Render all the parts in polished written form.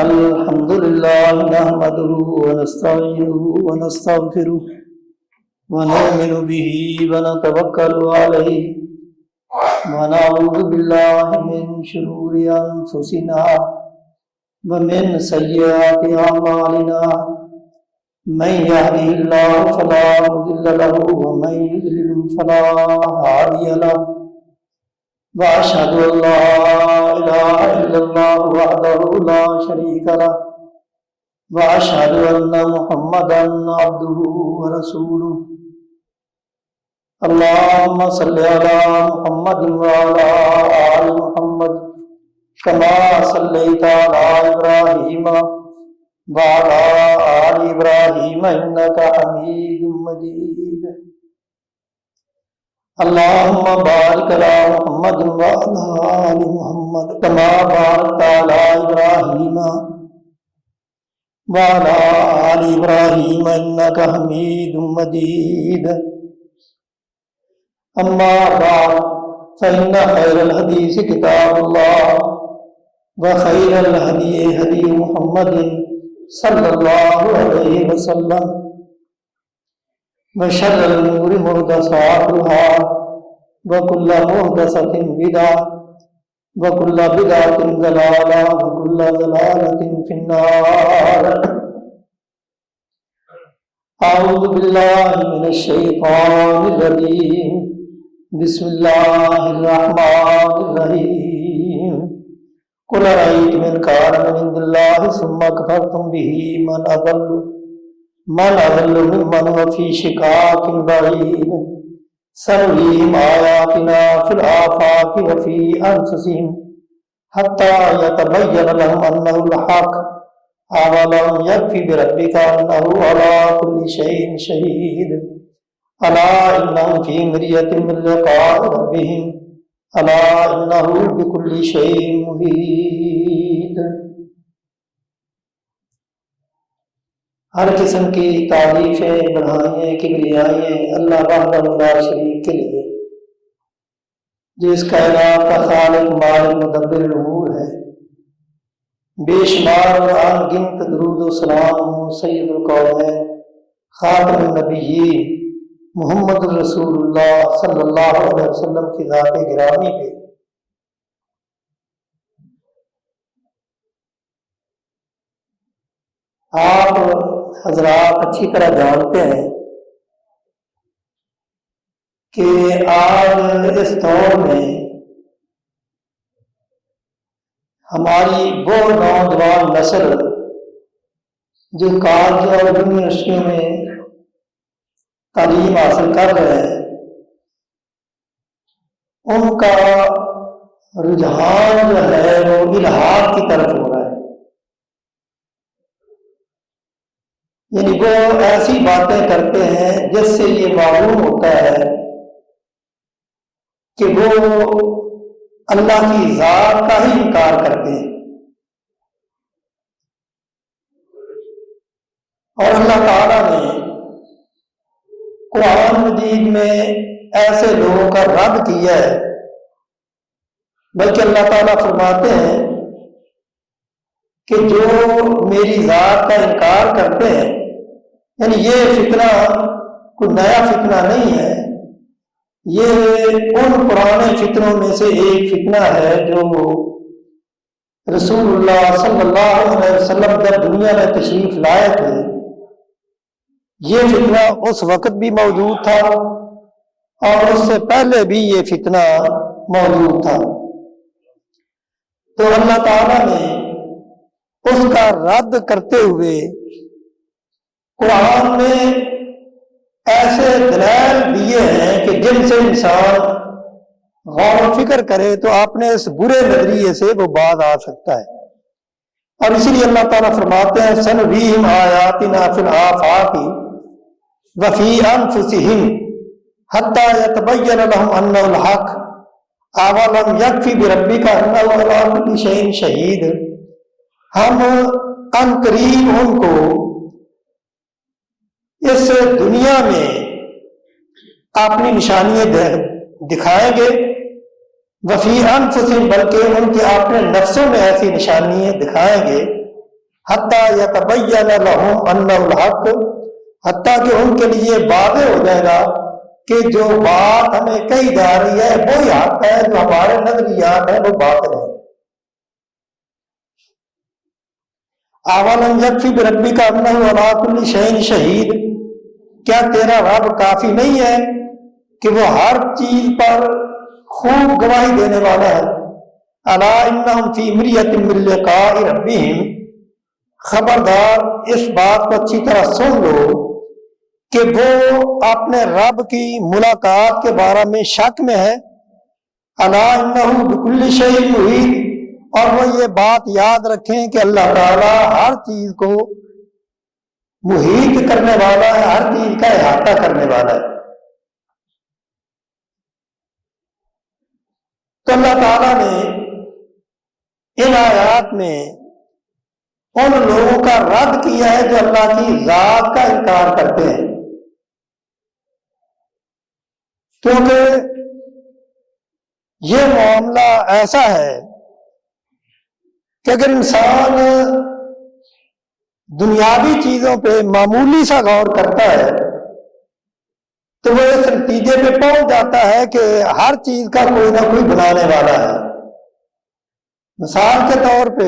الحمد لله نحمده ونستعينه ونستغفره ونؤمن به ونتوكل عليه ونعوذ بالله من شرور أنفسنا ومن سيئات أعمالنا من يهده الله فلا مضل له ومن يضلل فلا هادي له وأشهد أن لا إله إلا الله وحده لا شريك له وأشهد أن محمدا عبده ورسوله اللهم صل على محمد وعلى آل محمد كما صليت على إبراهيم وعلى آل إبراهيم إنك حميد مجيد اللهم بارك على محمد وعلى آل محمد كما باركت على إبراهيم وعلى آل إبراهيم إنك حميد مجيد أما بعد فإن خير الحديث كتاب الله وخير الهدي هدي محمد صلى الله عليه وسلم وشر الأمور محدثاتها وكل محدثة بدعة وكل بدعة ضلالة وكل ضلالة في النار. أعوذ بالله من الشيطان الرجيم بسم الله الرحمن الرحيم قل أرأيتم إن كان من عند الله ثم كفرتم به من أضل ممن هو في شقاق بعيد سنريهم آياتنا في الآفاق وفي أنفسهم حتى يتبين لهم أنه الحق أولم يكفي بربك أنه على كل شيء شهيد ألا إنهم في مرية من لقاء ربهم ألا إنه بكل شيء محيط. ہر قسم کی تعریفیں بڑھائیں کبریائیں اللہ وحدہ لا شریک کے لیے جو اس کائنات کا خالق مالک مدبر الامور ہے. بے شمار اور ان گنت درود و سلام سید القومین خاتم النبیین محمد الرسول اللہ صلی اللہ علیہ وسلم کی ذات گرامی پہ. آپ حضرات اچھی طرح جانتے ہیں کہ آج اس دور میں ہماری وہ نوجوان نسل جو کالج اور یونیورسٹیوں میں تعلیم حاصل کر رہے ہیں ان کا رجحان جو ہے وہ الحاد کی طرف ہو رہا ہے. یعنی وہ ایسی باتیں کرتے ہیں جس سے یہ معلوم ہوتا ہے کہ وہ اللہ کی ذات کا ہی انکار کرتے ہیں. اور اللہ تعالیٰ نے قرآن مجید میں ایسے لوگوں کا رد کیا ہے، بلکہ اللہ تعالیٰ فرماتے ہیں کہ جو میری ذات کا انکار کرتے ہیں، یعنی یہ فتنہ کوئی نیا فتنہ نہیں ہے، یہ ان پرانے فتنوں میں سے ایک فتنہ ہے جو رسول اللہ صلی اللہ علیہ وسلم جب دنیا میں تشریف لائے تھے یہ فتنہ اس وقت بھی موجود تھا اور اس سے پہلے بھی یہ فتنہ موجود تھا. تو اللہ تعالیٰ نے اس کا رد کرتے ہوئے قرآن میں ایسے دلائل دیے ہیں کہ جن سے انسان غور و فکر کرے تو اپنے اس برے نظریے سے وہ باز آ سکتا ہے. اور اسی لیے اللہ تعالیٰ فرماتے ہیں سنریہم آیاتنا فی الآفاق وفی انفسہم حتی یتبین لہم انہ الحق اولم یکفی بربک انہ علی کل شیء شہید. ہم ان قریب ان کو اس دنیا میں اپنی نشانیاں دکھائیں گے وفی انفسہم، بلکہ ان کے اپنے نفسوں میں ایسی نشانیاں دکھائیں گے، حتی یتبین لہم انہ الحق، حتیٰ کہ ان کے لیے واضح ہو جائے گا کہ جو بات ہمیں کہی جا رہی ہے وہی حق ہے، جو ہمارے نظریات ہیں وہ باطل ہے۔ اولم یکفی بربک انہ علی کل شیء شہید، کیا تیرا رب کافی نہیں ہے کہ وہ ہر چیز پر خوب گواہی دینے والا ہے؟ الا انہم فی مریۃ من لقاء ربہم، خبردار اس بات کو اچھی طرح سن لو کہ وہ اپنے رب کی ملاقات کے بارے میں شک میں ہے۔ الا انہ بکل شیء محیط، اور وہ یہ بات یاد رکھیں کہ اللہ تعالیٰ ہر چیز کو محیط کرنے والا ہے، ہر چیز کا احاطہ کرنے والا ہے۔ تو اللہ تعالیٰ نے ان آیات میں ان لوگوں کا رد کیا ہے جو اللہ کی ذات کا انکار کرتے ہیں، کیونکہ یہ معاملہ ایسا ہے کہ اگر انسان دنیاوی چیزوں پہ معمولی سا غور کرتا ہے تو وہ اس نتیجے پہ پہنچ جاتا ہے کہ ہر چیز کا کوئی نہ کوئی بنانے والا ہے۔ مثال کے طور پہ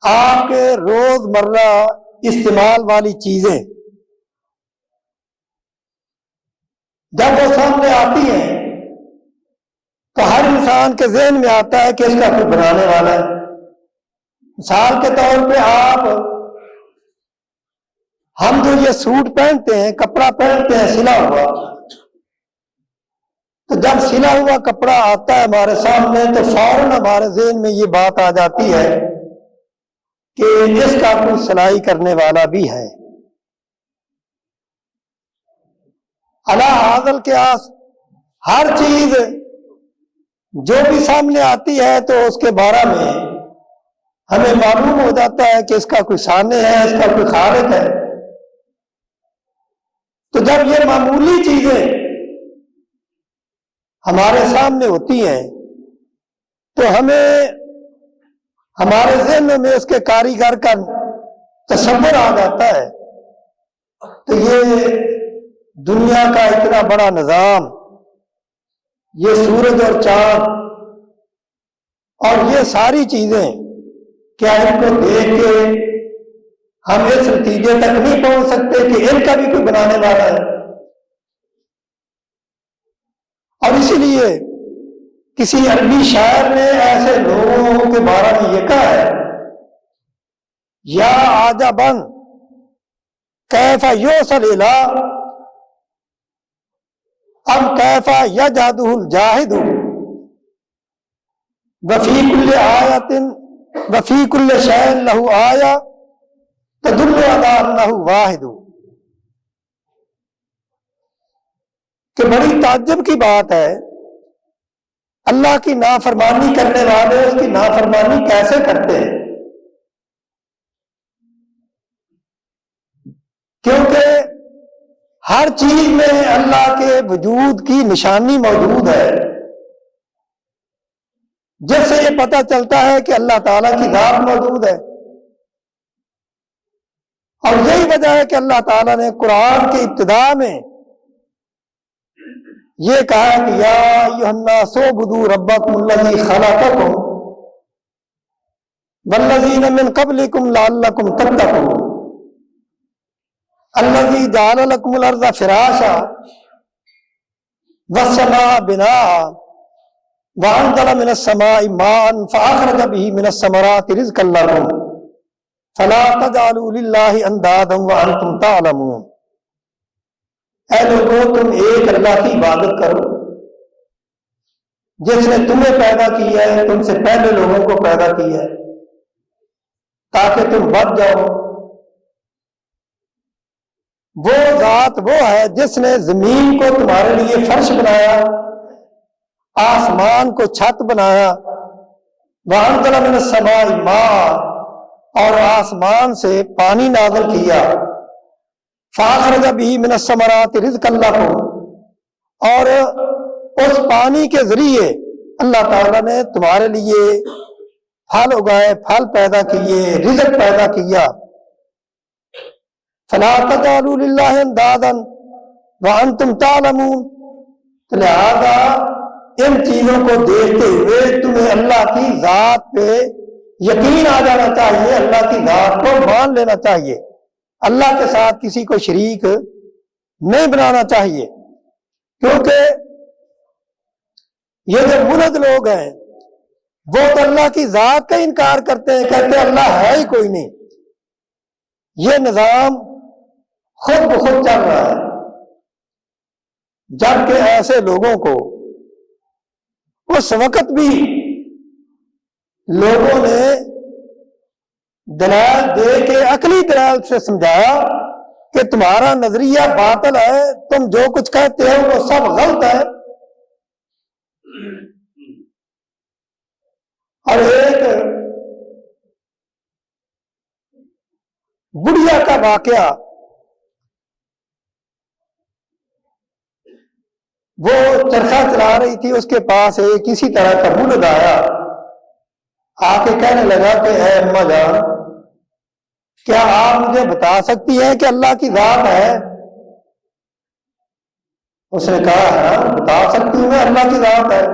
آپ کے روز مرہ استعمال والی چیزیں جب وہ سامنے آتی ہیں تو ہر انسان کے ذہن میں آتا ہے کہ اس کا کوئی بنانے والا ہے۔ مثال کے طور پہ ہم جو یہ سوٹ پہنتے ہیں، کپڑا پہنتے ہیں سلا ہوا، تو جب سلا ہوا کپڑا آتا ہے ہمارے سامنے تو فوراً ہمارے ذہن میں یہ بات آ جاتی ہے کہ اس کا کوئی سلائی کرنے والا بھی ہے۔ علی ھذا القیاس ہر چیز جو بھی سامنے آتی ہے تو اس کے بارے میں ہمیں معلوم ہو جاتا ہے کہ اس کا کوئی صانع ہے، اس کا کوئی خالق ہے۔ تو جب یہ معمولی چیزیں ہمارے سامنے ہوتی ہیں تو ہمیں ہمارے ذہن میں اس کے کاریگر کا تصور آ جاتا ہے۔ تو یہ دنیا کا اتنا بڑا نظام، یہ سورج اور چاند اور یہ ساری چیزیں، کیا ان کو دیکھ کے ہم اس نتیجے تک نہیں پہنچ سکتے کہ ان کا بھی کوئی بنانے والا ہے؟ اور اسی لیے کسی عربی شاعر نے ایسے لوگوں کے بارے میں یہ کہا ہے، یا عجباً کیف یوصل الی ام کیف یجہدہ الجاہد وفی کل آیۃ وفی کل شیء لہ آیہ تدل علی انہ واحد، کہ بڑی تعجب کی بات ہے اللہ کی نافرمانی کرنے والے اس کی نافرمانی کیسے کرتے ہیں، کیونکہ ہر چیز میں اللہ کے وجود کی نشانی موجود ہے، جس سے یہ پتہ چلتا ہے کہ اللہ تعالیٰ کی ذات موجود ہے۔ اور یہی وجہ ہے کہ اللہ تعالیٰ نے قرآن کی ابتدا میں یہ کہا کہ یا ایھا الناس اعبدوا ربکم الذی خلقکم والذین من قبلکم لعلکم تتقون الذی جعل لکم الارض فراشا والسماء بناء وانزل من السماء ماء فاخرج به من الثمرات رزقا لکم فلا تجعلوا للہ اندادا وانتم تعلمون۔ اے لوگوں، تم ایک اللہ کی عبادت کرو جس نے تمہیں پیدا کیا ہے، تم سے پہلے لوگوں کو پیدا کیا ہے تاکہ تم بچ جاؤ۔ وہ ذات وہ ہے جس نے زمین کو تمہارے لیے فرش بنایا، آسمان کو چھت بنایا، وَأَنزَلَ مِنَ السَّمَاءِ مَاءً، اور آسمان سے پانی نازل کیا، فَأَخْرَجَ بِهِ مِنَ الثَّمَرَاتِ رِزْقًا لَكُمْ، اور اس پانی کے ذریعے اللہ تعالیٰ نے تمہارے لیے پھل اگائے، پھل پیدا کیے، رزق پیدا کیا۔ فلا تجعلوا للہ اندادا وانتم تعلمون، تو لہذا ان چیزوں کو دیکھتے ہوئے تمہیں اللہ کی ذات پہ یقین آ جانا چاہیے، اللہ کی ذات کو مان لینا چاہیے، اللہ کے ساتھ کسی کو شریک نہیں بنانا چاہیے۔ کیونکہ یہ جو ملحد لوگ ہیں وہ تو اللہ کی ذات کا انکار کرتے ہیں، کہتے ہیں اللہ ہے ہی کوئی نہیں، یہ نظام خود بخود چل رہا ہے۔ جبکہ ایسے لوگوں کو اس وقت بھی لوگوں نے دلائل دے کے عقلی دلائل سے سمجھایا کہ تمہارا نظریہ باطل ہے، تم جو کچھ کہتے ہو وہ سب غلط ہے۔ اور ایک بڑھیا کا واقعہ، وہ چرخہ چلا رہی تھی، اس کے پاس ایک کسی طرح کا ملحد آیا، آ کے کہنے لگا کہ اے اماں جان، کیا آپ مجھے بتا سکتی ہیں کہ اللہ کی ذات ہے؟ اس نے کہا ہاں بتا سکتی ہوں میں، اللہ کی ذات ہے۔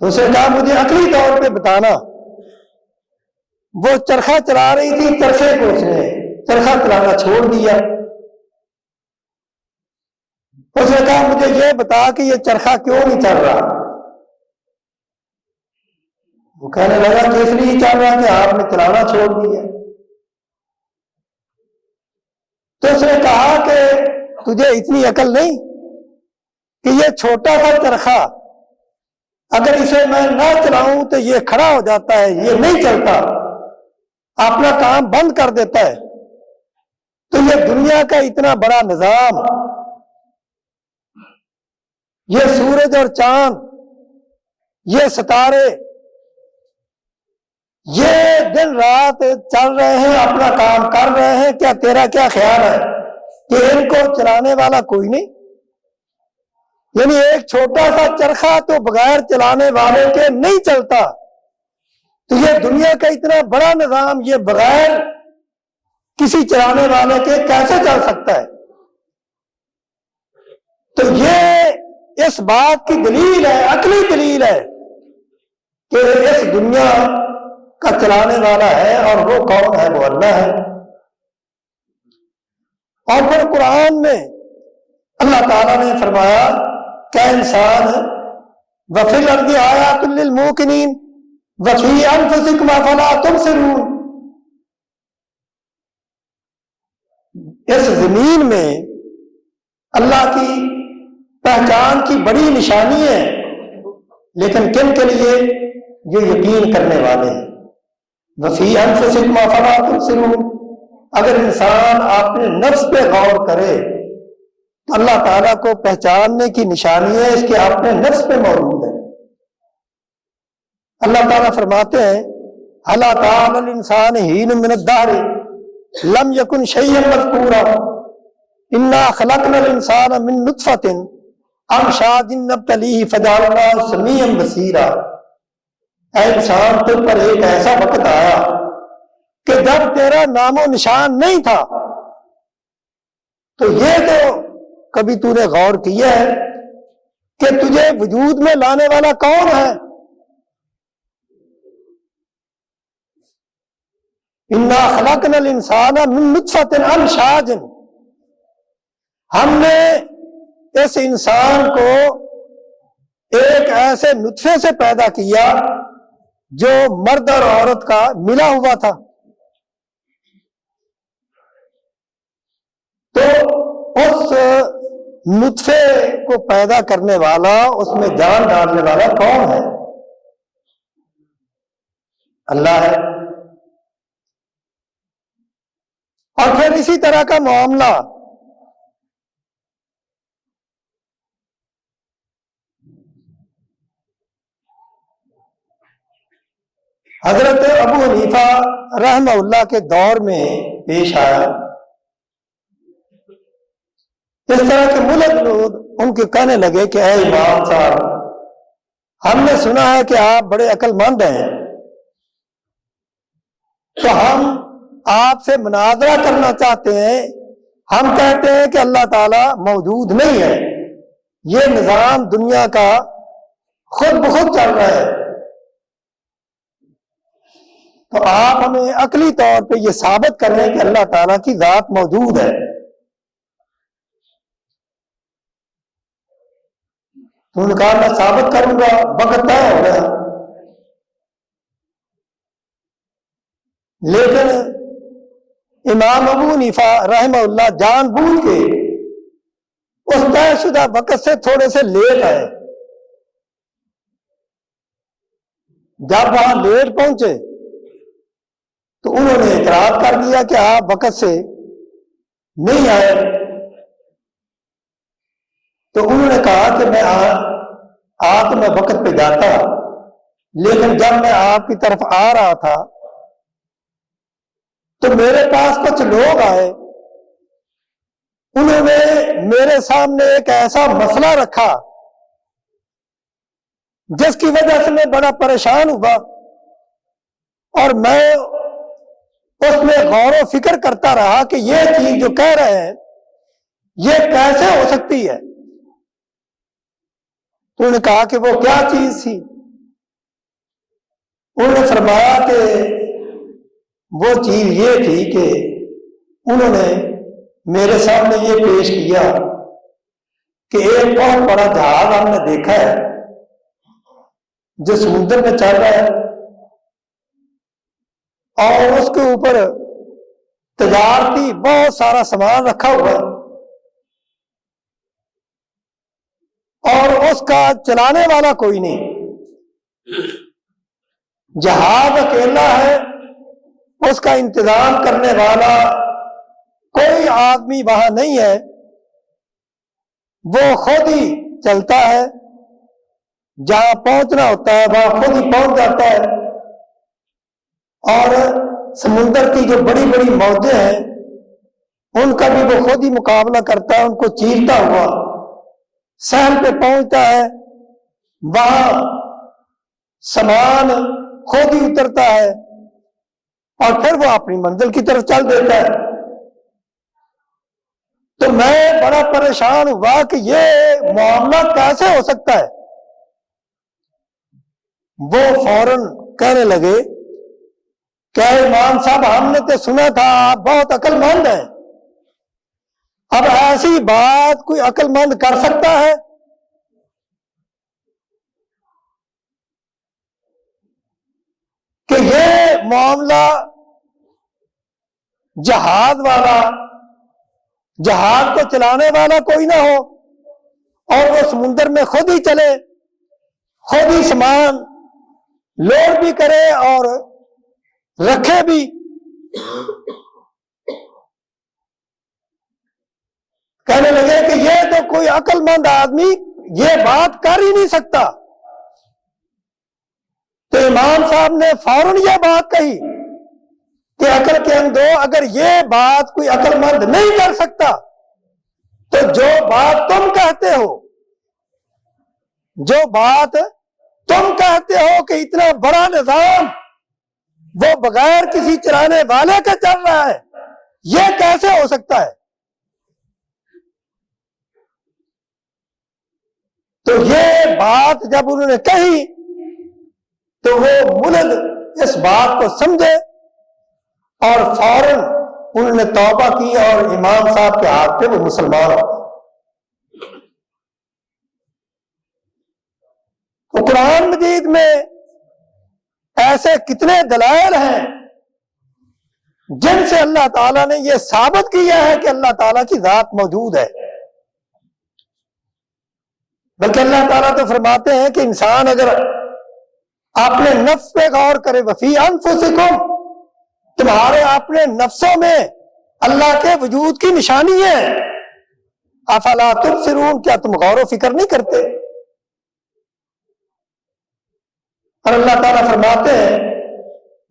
تو اس نے کہا مجھے عقلی طور پہ بتانا۔ وہ چرخہ چلا رہی تھی، چرخے کو اس نے چرخہ چلانا چھوڑ دیا۔ اس نے کہا مجھے یہ بتا کہ یہ چرخہ کیوں نہیں چل رہا؟ وہ کہنے لگا کہ اس لیے چل رہا کہ آپ نے چلانا چھوڑ دیا۔ تو اس نے کہا کہ تجھے اتنی عقل نہیں کہ یہ چھوٹا سا چرخہ اگر اسے میں نہ چلاؤں تو یہ کھڑا ہو جاتا ہے، یہ نہیں چلتا، اپنا کام بند کر دیتا ہے۔ تو یہ دنیا کا اتنا بڑا نظام، یہ سورج اور چاند، یہ ستارے، یہ دن رات چل رہے ہیں، اپنا کام کر رہے ہیں، کیا تیرا کیا خیال ہے کہ ان کو چلانے والا کوئی نہیں؟ یعنی ایک چھوٹا سا چرخہ تو بغیر چلانے والے کے نہیں چلتا، تو یہ دنیا کا اتنا بڑا نظام یہ بغیر کسی چلانے والے کے کیسے چل سکتا ہے؟ تو یہ اس بات کی دلیل ہے، عقلی دلیل ہے کہ اس دنیا کا چلانے والا ہے، اور وہ کون ہے؟ وہ اللہ ہے۔ اور پھر قرآن میں اللہ تعالیٰ نے فرمایا کہ انسان وفی الارض آیات للموقنین وفی انفسکم افلا تبصرون، اس زمین میں اللہ کی پہچان کی بڑی نشانی ہے، لیکن کن کے لیے؟ جو یقین کرنے والے ہیں۔ وفی انفسکم افلا تبصرون، اگر انسان اپنے نفس پہ غور کرے تو اللہ تعالیٰ کو پہچاننے کی نشانی ہے اس کے اپنے نفس پہ موجود ہے۔ اللہ تعالیٰ فرماتے ہیں هل أتى على الإنسان حين من الدهر لم يكن شيئا مذكورا إنا خلقنا الإنسان من نطفة أمشاج نبتليه فجعلناه سميعا بصيرا۔ اے انسان، تجھ پر ایک ایسا وقت آیا کہ جب تیرا نام و نشان نہیں تھا، تو یہ تو کبھی تو نے غور کیا ہے کہ تجھے وجود میں لانے والا کون ہے؟ انا خلقنا الانسان من نطفۃ امشاج، ہم نے اس انسان کو ایک ایسے نطفے سے پیدا کیا جو مرد اور عورت کا ملا ہوا تھا۔ تو اس نطفے کو پیدا کرنے والا، اس میں جان ڈالنے والا کون ہے؟ اللہ ہے۔ اور پھر اسی طرح کا معاملہ حضرت ابو حنیفہ رحمہ اللہ کے دور میں پیش آیا۔ اس طرح کے ملحد لوگ ان کے کہنے لگے کہ اے امام صاحب، ہم نے سنا ہے کہ آپ بڑے عقل مند ہیں، تو ہم آپ سے مناظرہ کرنا چاہتے ہیں۔ ہم کہتے ہیں کہ اللہ تعالیٰ موجود نہیں ہے، یہ نظام دنیا کا خود بخود چل رہا ہے، تو آپ ہمیں عقلی طور پہ یہ ثابت کریں کہ اللہ تعالیٰ کی ذات موجود ہے۔ تو انہوں نے کہا میں ثابت کروں گا، وقت طے ہو گیا۔ لیکن امام ابو حنیفہ رحمہ اللہ جان بوجھ کے اس طے شدہ وقت سے تھوڑے سے لیٹ آئے۔ جب وہاں لیٹ پہنچے تو انہوں نے اعتراض کر دیا کہ آپ وقت سے نہیں آئے۔ تو انہوں نے کہا کہ میں تو میں وقت پہ جاتا، لیکن جب میں آپ کی طرف آ رہا تھا تو میرے پاس کچھ لوگ آئے، انہوں نے میرے سامنے ایک ایسا مسئلہ رکھا جس کی وجہ سے میں بڑا پریشان ہوا، اور میں اس میں غور و فکر کرتا رہا کہ یہ چیز جو کہہ رہے ہیں یہ کیسے ہو سکتی ہے۔ انہوں نے کہا کہ وہ کیا چیز تھی؟ انہوں نے فرمایا کہ وہ چیز یہ تھی کہ انہوں نے میرے سامنے یہ پیش کیا کہ ایک بہت بڑا جہاز ہم نے دیکھا ہے جو سمندر میں چل رہا ہے، اور اس کے اوپر تجارتی بہت سارا سامان رکھا ہوا ہے، اور اس کا چلانے والا کوئی نہیں، جہاز اکیلا ہے، اس کا انتظام کرنے والا کوئی آدمی وہاں نہیں ہے، وہ خود ہی چلتا ہے، جہاں پہنچنا ہوتا ہے وہاں خود ہی پہنچ جاتا ہے، اور سمندر کی جو بڑی بڑی موجیں ہیں ان کا بھی وہ خود ہی مقابلہ کرتا ہے، ان کو چیرتا ہوا ساحل پہ پہنچتا ہے، وہاں سامان خود ہی اترتا ہے اور پھر وہ اپنی منزل کی طرف چل دیتا ہے۔ تو میں بڑا پریشان ہوا کہ یہ معاملہ کیسے ہو سکتا ہے۔ وہ فوراً کہنے لگے کہ امام صاحب، ہم نے تو سنا تھا آپ بہت عقل مند ہیں، اب ایسی بات کوئی عقل مند کر سکتا ہے؟ کہ یہ معاملہ جہاز والا، جہاز کو چلانے والا کوئی نہ ہو اور وہ سمندر میں خود ہی چلے، خود ہی سامان لوڈ بھی کرے اور رکھے بھی۔ کہنے لگے کہ یہ تو کوئی عقل مند آدمی یہ بات کر ہی نہیں سکتا۔ تو امام صاحب نے فوراً یہ بات کہی کہ عقل کے اندھو، اگر یہ بات کوئی عقل مند نہیں کر سکتا تو جو بات تم کہتے ہو، جو بات تم کہتے ہو کہ اتنا بڑا نظام وہ بغیر کسی چلانے والے کا چل رہا ہے، یہ کیسے ہو سکتا ہے؟ تو یہ بات جب انہوں نے کہی تو وہ ملک اس بات کو سمجھے اور فوراً انہوں نے توبہ کی اور امام صاحب کے ہاتھ پہ وہ مسلمان ہو۔ تو قرآن مجید میں ایسے کتنے دلائل ہیں جن سے اللہ تعالیٰ نے یہ ثابت کیا ہے کہ اللہ تعالیٰ کی ذات موجود ہے۔ بلکہ اللہ تعالیٰ تو فرماتے ہیں کہ انسان اگر اپنے نفس پہ غور کرے، وفی انفسکم، تمہارے اپنے نفسوں میں اللہ کے وجود کی نشانی ہے، افلا تبصرون، کیا تم غور و فکر نہیں کرتے؟ اور اللہ تعالیٰ فرماتے ہیں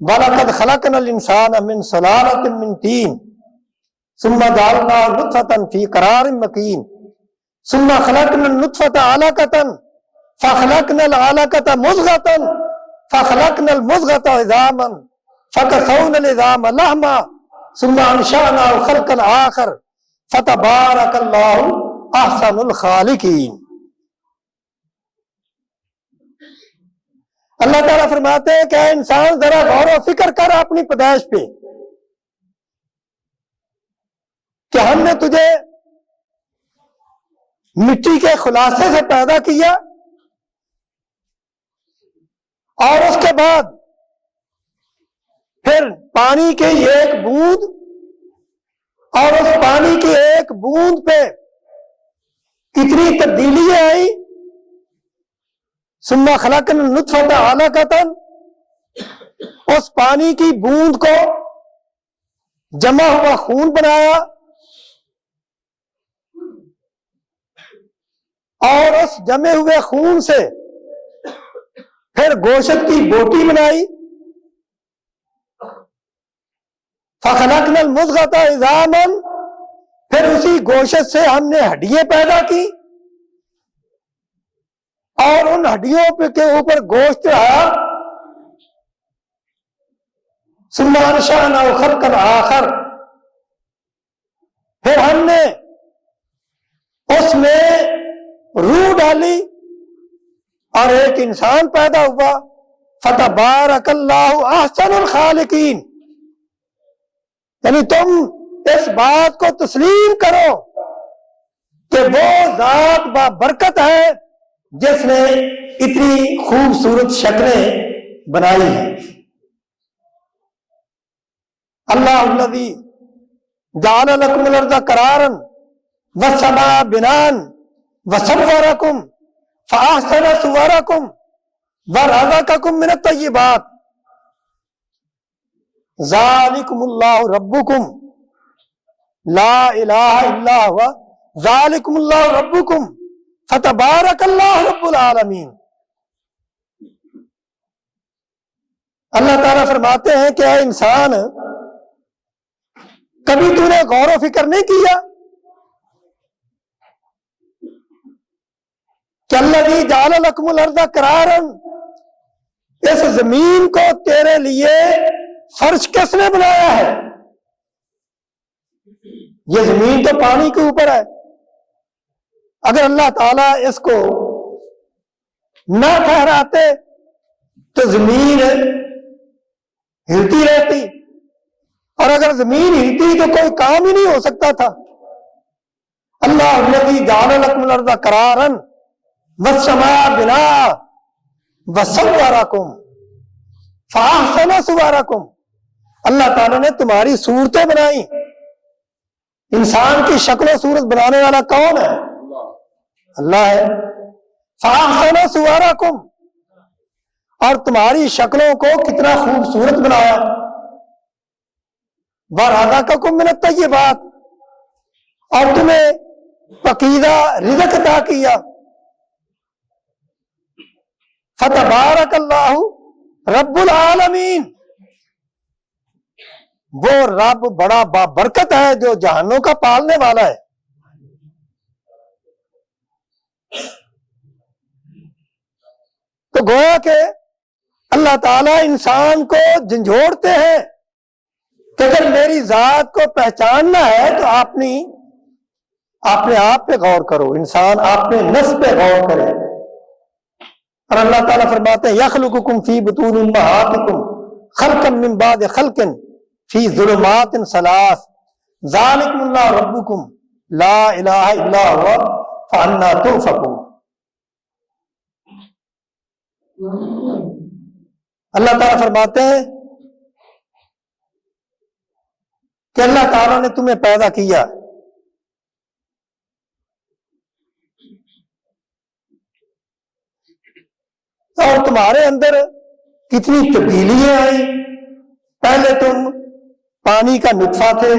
وَلَقَدْ خَلَقْنَا الْإِنسَانَ مِنْ صَلَالَةٍ مِّن طِينٍ ثُمَّ جَعَلْنَاهُ نُطْفَةً فِي قَرَارٍ مَّكِينٍ ثم خلقنا النطفة علقة فخلقنا العلقة مضغة فخلقنا المضغة عظاما فكسونا العظام لحما ثم انشأناه خلقا آخر فتبارك الله احسن الخالقین۔ اللہ تعالیٰ فرماتے ہیں کہ اے انسان ذرا غور و فکر کر اپنی پیدائش پہ، کہ ہم نے تجھے مٹی کے خلاصے سے پیدا کیا اور اس کے بعد پھر پانی کی ایک بوند، اور اس پانی کی ایک بوند پہ کتنی تبدیلیاں آئی۔ ثم خلقنا النطفة علقة، اس پانی کی بوند کو جمع ہوا خون بنایا، اور اس جمے ہوئے خون سے پھر گوشت کی بوٹی بنائی۔ فخلقنا المضغة عظاما، پھر اسی گوشت سے ہم نے ہڈیاں پیدا کی اور ان ہڈیوں کے اوپر گوشت چڑھایا۔ ثم انشأناه خلقا آخر، پھر ہم نے اس میں روح ڈالی اور ایک انسان پیدا ہوا۔ فتبارک اللہ احسن الخالقین، یعنی تم اس بات کو تسلیم کرو کہ وہ ذات بابرکت ہے جس نے اتنی خوبصورت شکلیں بنائی ہیں۔ اللہ الذی جعل لکم الارض قرارا والسماء بناء وصورکم فاحسن صورکم ورزقکم من الطیبات ذالکم اللہ ربکم لا الہ الا ہوا ذالکم اللہ ربکم فتبارک اللہ رب العالمین۔ اللہ تعالیٰ فرماتے ہیں کہ اے انسان، کبھی تو نے غور و فکر نہیں کیا کہ الذی جعل لکم الارض قرارا، اس زمین کو تیرے لیے فرش کس نے بنایا ہے؟ یہ زمین تو پانی کے اوپر ہے، اگر اللہ تعالیٰ اس کو نہ ٹھہراتے تو زمین ہلتی رہتی، اور اگر زمین ہلتی تو کوئی کام ہی نہیں ہو سکتا تھا۔ اللہ الذی جعل لکم الارض قرارا والسماء بناء وصورکم فاحسن صورکم، اللہ تعالیٰ نے تمہاری صورتیں بنائی۔ انسان کی شکل و صورت بنانے والا کون ہے؟ اللہ ہے۔ فاحسن صورکم، اور تمہاری شکلوں کو کتنا خوبصورت بنایا۔ ورزقکم من الطیبات، اور تمہیں پاکیزہ رزق عطا کیا۔ فتبارک اللہ رب العالمین، وہ رب بڑا بابرکت ہے جو جہانوں کا پالنے والا ہے۔ تو گویا کہ اللہ تعالیٰ انسان کو جھنجھوڑتے ہیں کہ اگر میری ذات کو پہچاننا ہے تو اپنے آپ پہ غور کرو، انسان اپنے نفس پہ غور کرے۔ اور اللہ تعالیٰ فرماتے ہیں یخلقکم فی بطون امہاتکم خلقا من بعد خلق فی ظلمات ثلاث ذالکم اللہ ربکم لا الہ الا ہوا فانا تؤفکون۔ اللہ تعالیٰ فرماتے ہیں کہ اللہ تعالیٰ نے تمہیں پیدا کیا اور تمہارے اندر کتنی تبدیلیاں آئی۔ پہلے تم پانی کا نطفہ تھے،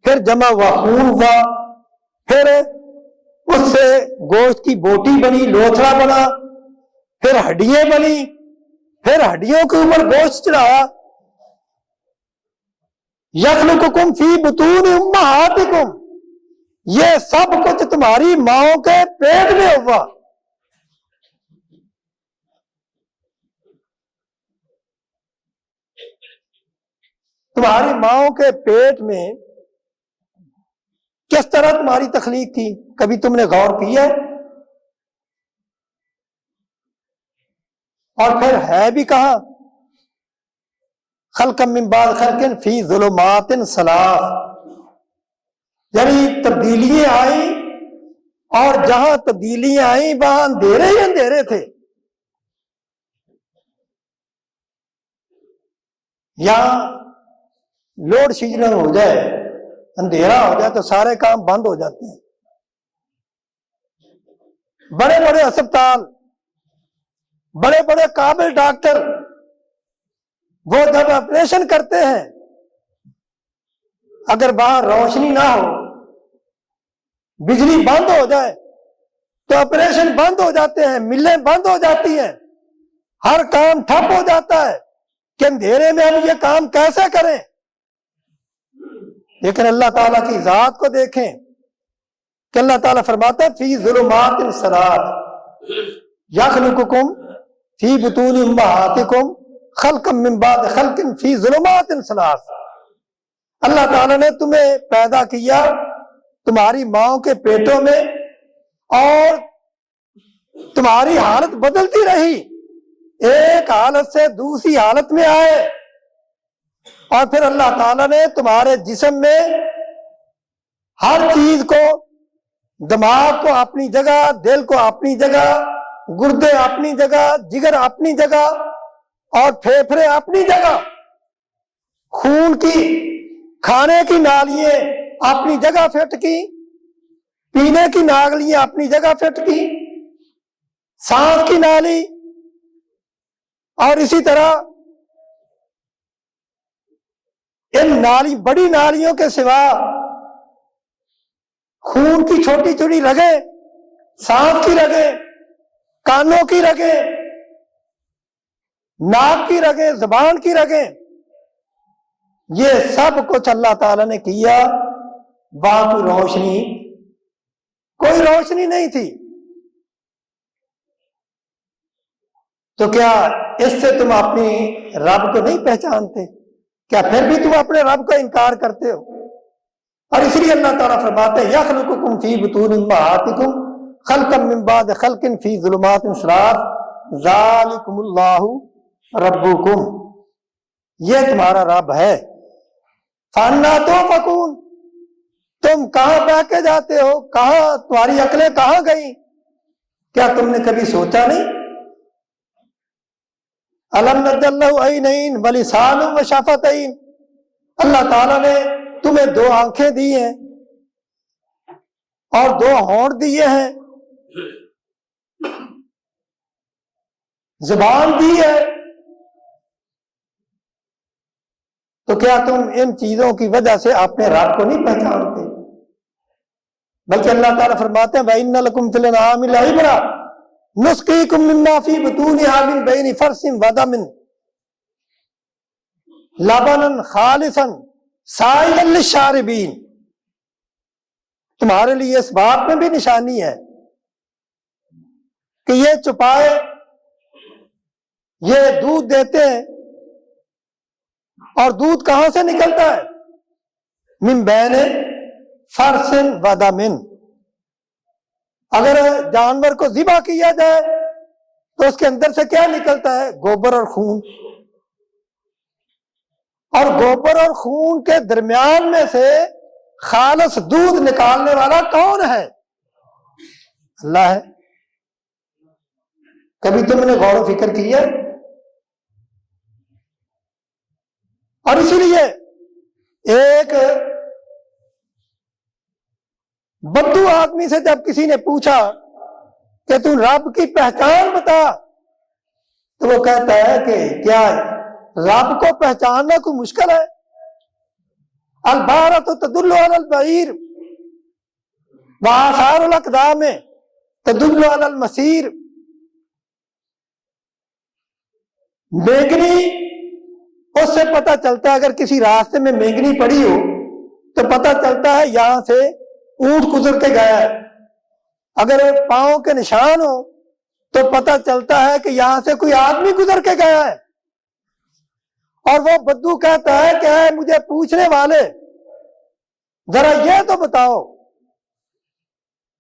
پھر جمع ہوا خون ہوا، پھر اس سے گوشت کی بوٹی بنی، لوتھڑا بنا، پھر ہڈیاں بنی، پھر ہڈیوں کے اوپر گوشت چڑھایا۔ یخلقکم فی بطون امہاتکم، یہ سب کچھ تمہاری ماؤں کے پیٹ میں ہوا. تمہاری ماؤں کے پیٹ میں کس طرح تمہاری تخلیق کی، کبھی تم نے غور کیا؟ اور پھر ہے بھی کہاں؟ خلقا من بعد خلق فی ظلمات ثلاث، یعنی تبدیلیاں آئیں، اور جہاں تبدیلیاں آئیں وہاں اندھیرے ہی اندھیرے تھے. یہاں لوڈ شیڈنگ ہو جائے، اندھیرا ہو جائے تو سارے کام بند ہو جاتے ہیں. بڑے بڑے اسپتال، بڑے بڑے قابل ڈاکٹر، وہ جب آپریشن کرتے ہیں اگر باہر روشنی نہ ہو، بجلی بند ہو جائے تو آپریشن بند ہو جاتے ہیں، ملیں بند ہو جاتی ہیں، ہر کام ٹھپ ہو جاتا ہے کہ اندھیرے میں ہم یہ کام کیسے کریں. لیکن اللہ تعالیٰ کی ذات کو دیکھیں کہ اللہ تعالیٰ فرماتا ہے فی ظلمات ثلاث یخلقکم فی بطون امہاتکم خلقا من بعد خلق فی ظلمات ثلاث. اللہ تعالیٰ نے تمہیں پیدا کیا تمہاری ماؤں کے پیٹوں میں، اور تمہاری حالت بدلتی رہی، ایک حالت سے دوسری حالت میں آئے، اور پھر اللہ تعالیٰ نے تمہارے جسم میں ہر چیز کو، دماغ کو اپنی جگہ، دل کو اپنی جگہ، گردے اپنی جگہ، جگر اپنی جگہ، اور پھیپھڑے اپنی جگہ، خون کی، کھانے کی نالیاں اپنی جگہ فٹ کی، پینے کی نالیاں اپنی جگہ فٹ کی، سانس کی نالی، اور اسی طرح ان بڑی نالیوں کے سوا خون کی چھوٹی چھوٹی رگیں، سانس کی رگیں، کانوں کی رگیں، ناک کی رگیں، زبان کی رگیں، یہ سب کچھ اللہ تعالیٰ نے کیا. وہاں کوئی روشنی نہیں تھی. تو کیا اس سے تم اپنی رب کو نہیں پہچانتے؟ کیا پھر بھی تم اپنے رب کا انکار کرتے ہو؟ اور اس لیے اللہ تعالیٰ فرماتے ہیں یخلقکم فی بطون امہاتکم خلقا من بعد خلق فی ظلمات ثلاث ذالکم اللہ ربکم، یہ تمہارا رب ہے. فانا توفکون، تم کہاں بہ کے جاتے ہو؟ کہاں تمہاری عقلیں کہاں گئیں؟ کیا تم نے کبھی سوچا نہیں؟ الم نجعل لہ عینین ولسانا وشفتین، اللہ تعالیٰ نے تمہیں 2 آنکھیں دی ہیں اور 2 ہونٹ دیے ہیں، زبان دی ہے. تو کیا تم ان چیزوں کی وجہ سے اپنے رب کو نہیں پہچانتے؟ بلکہ اللہ تعالیٰ فرماتے ہیں وَإِنَّ لَكُمْ فِي الْأَنْعَامِ لَعِبْرَةً نُسْقِيكُم مِّمَّا فِي بُطُونِهَا مِن بَيْنِ فَرْثٍ وَدَمٍ لَبَنًا خَالِصًا سَائِغًا لِلشَّارِبِينَ. تمہارے لیے اس بات میں بھی نشانی ہے کہ یہ چپائے، یہ دودھ دیتے ہیں، اور دودھ کہاں سے نکلتا ہے؟ من بین فرث و دم. اگر جانور کو ذبح کیا جائے تو اس کے اندر سے کیا نکلتا ہے؟ گوبر اور خون. اور گوبر اور خون کے درمیان میں سے خالص دودھ نکالنے والا کون ہے؟ اللہ ہے. کبھی تم نے غور و فکر کیا؟ اور اسی لیے ایک بدو آدمی سے جب کسی نے پوچھا کہ تو رب کی پہچان بتا، تو وہ کہتا ہے کہ کیا رب کو پہچاننا کوئی مشکل ہے؟ البارۃ تدل علی البعیر وآثار الاقدام تدل علی المسیر. مینگنی اس سے پتہ چلتا ہے، اگر کسی راستے میں مینگنی پڑی ہو تو پتہ چلتا ہے یہاں سے اونٹ گزر کے گیا ہے، اگر پاؤں کے نشان ہو تو پتہ چلتا ہے کہ یہاں سے کوئی آدمی گزر کے گیا ہے، اور وہ بدو کہتا ہے کہ اے مجھے پوچھنے والے ذرا یہ تو بتاؤ،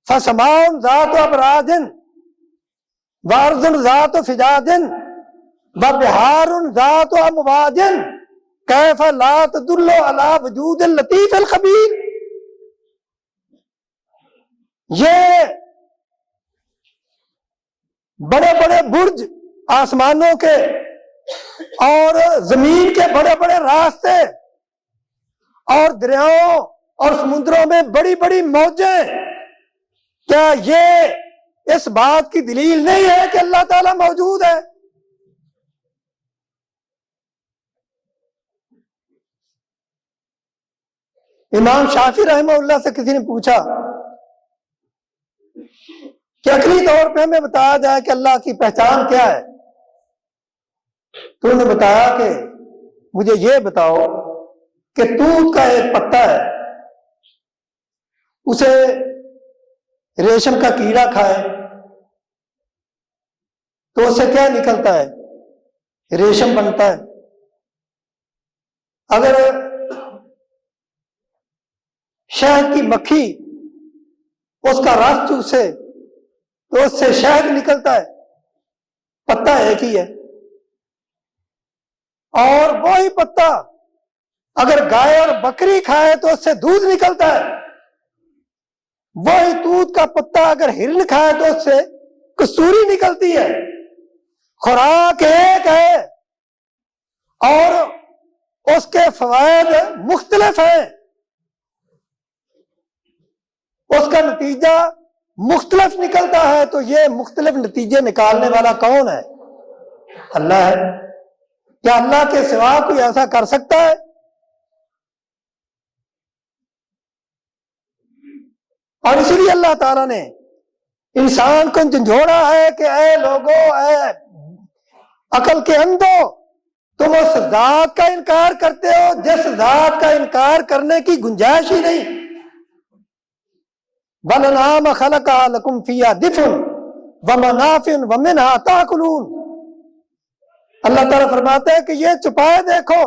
فَسَمَاءٌ ذَاتُ أَبْرَاجٍ وَأَرْضٌ ذَاتُ فِجَاجٍ وَبِحَارٌ ذَاتُ أَمْوَاجٍ كَيْفَ لَا تَدُلُّ عَلَى وُجُودِ اللطیف الخبیر۔ یہ بڑے بڑے برج آسمانوں کے اور زمین کے بڑے بڑے راستے اور دریاؤں اور سمندروں میں بڑی بڑی موجیں، کیا یہ اس بات کی دلیل نہیں ہے کہ اللہ تعالیٰ موجود ہے؟ امام شافعی رحمہ اللہ سے کسی نے پوچھا کہ عقلی طور پہ ہمیں بتایا جائے کہ اللہ کی پہچان کیا ہے، تو انہوں نے بتایا کہ مجھے یہ بتاؤ کہ توت کا ایک پتا ہے، اسے ریشم کا کیڑا کھائے تو اس سے کیا نکلتا ہے؟ ریشم بنتا ہے۔ اگر شہد کی مکھی اس کا رس چوسے تو اس سے شہد نکلتا ہے، پتا ایک ہی ہے۔ اور وہی پتا اگر گائے اور بکری کھائے تو اس سے دودھ نکلتا ہے، وہی دودھ کا پتا اگر ہرن کھائے تو اس سے کستوری نکلتی ہے۔ خوراک ایک ہے اور اس کے فوائد مختلف ہیں، اس کا نتیجہ مختلف نکلتا ہے، تو یہ مختلف نتیجے نکالنے والا کون ہے؟ اللہ ہے۔ کیا اللہ کے سوا کوئی ایسا کر سکتا ہے؟ اور اسی لیے اللہ تعالیٰ نے انسان کو جھنجھوڑا ہے کہ اے لوگو، اے عقل کے اندھو، تم اس ذات کا انکار کرتے ہو جس ذات کا انکار کرنے کی گنجائش ہی نہیں۔ وَالْأَنْعَامَ خَلَقَهَا لَكُمْ فِيهَا دِفْءٌ وَمَنَافِعُ وَمِنْهَا تَأْكُلُونَ۔ اللہ تعالیٰ فرماتے ہیں کہ یہ چپائے دیکھو،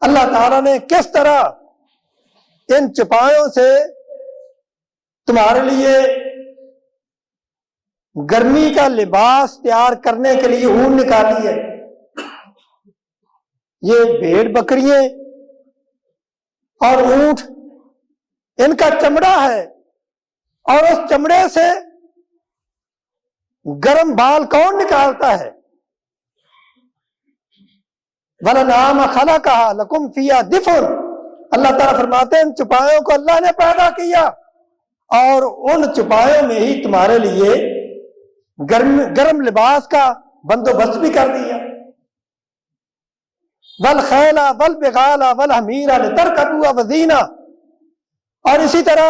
اللہ تعالیٰ نے کس طرح ان چپایوں سے تمہارے لیے گرمی کا لباس تیار کرنے کے لیے اون نکالی ہے۔ یہ بھیڑ بکریاں اور اونٹ، ان کا چمڑا ہے، اور اس چمڑے سے گرم بال کون نکالتا ہے؟ وَالْأَنْعَامَ خَلَقَهَا لَكُمْ فِيهَا دِفْءٌ۔ اللہ تعالیٰ فرماتے ہیں ان چپایوں کو اللہ نے پیدا کیا اور ان چپایوں میں ہی تمہارے لیے گرم لباس کا بندوبست بھی کر دیا۔ وَالْخَيْلَ وَالْبِغَالَ وَالْحَمِيرَ لِتَرْكَبُوهَا وَزِينَةً، اور اسی طرح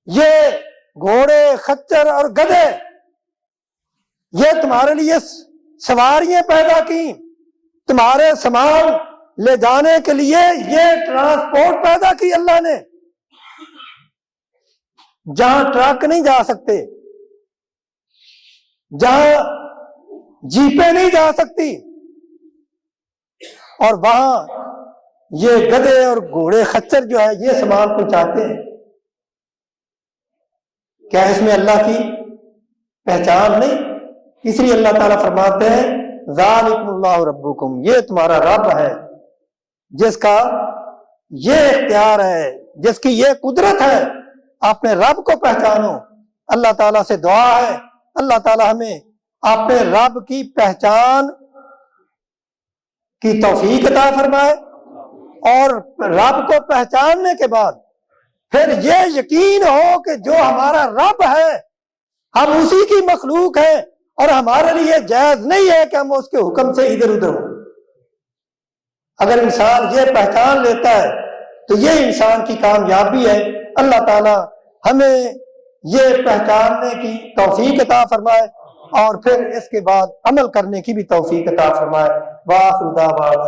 یہ گھوڑے، خچر اور گدھے، یہ تمہارے لیے سواریاں پیدا کی، تمہارے سامان لے جانے کے لیے یہ ٹرانسپورٹ پیدا کی اللہ نے۔ جہاں ٹرک نہیں جا سکتے، جہاں جیپیں نہیں جا سکتی، اور وہاں یہ گدھے اور گھوڑے خچر جو ہے یہ سامان پہنچاتے ہیں۔ کیا اس میں اللہ کی پہچان نہیں؟ اس لیے اللہ تعالیٰ فرماتے ہیں ذالکم اللہ ربکم، یہ تمہارا رب ہے جس کا یہ اختیار ہے، جس کی یہ قدرت ہے، اپنے رب کو پہچانو۔ اللہ تعالیٰ سے دعا ہے اللہ تعالیٰ ہمیں اپنے رب کی پہچان کی توفیق عطا فرمائے، اور رب کو پہچاننے کے بعد پھر یہ یقین ہو کہ جو ہمارا رب ہے ہم اسی کی مخلوق ہیں، اور ہمارے لیے جائز نہیں ہے کہ ہم اس کے حکم سے ادھر ادھر ہوں۔ اگر انسان یہ پہچان لیتا ہے تو یہ انسان کی کامیابی ہے۔ اللہ تعالی ہمیں یہ پہچاننے کی توفیق عطا فرمائے اور پھر اس کے بعد عمل کرنے کی بھی توفیق عطا فرمائے۔ وآخر دعوانا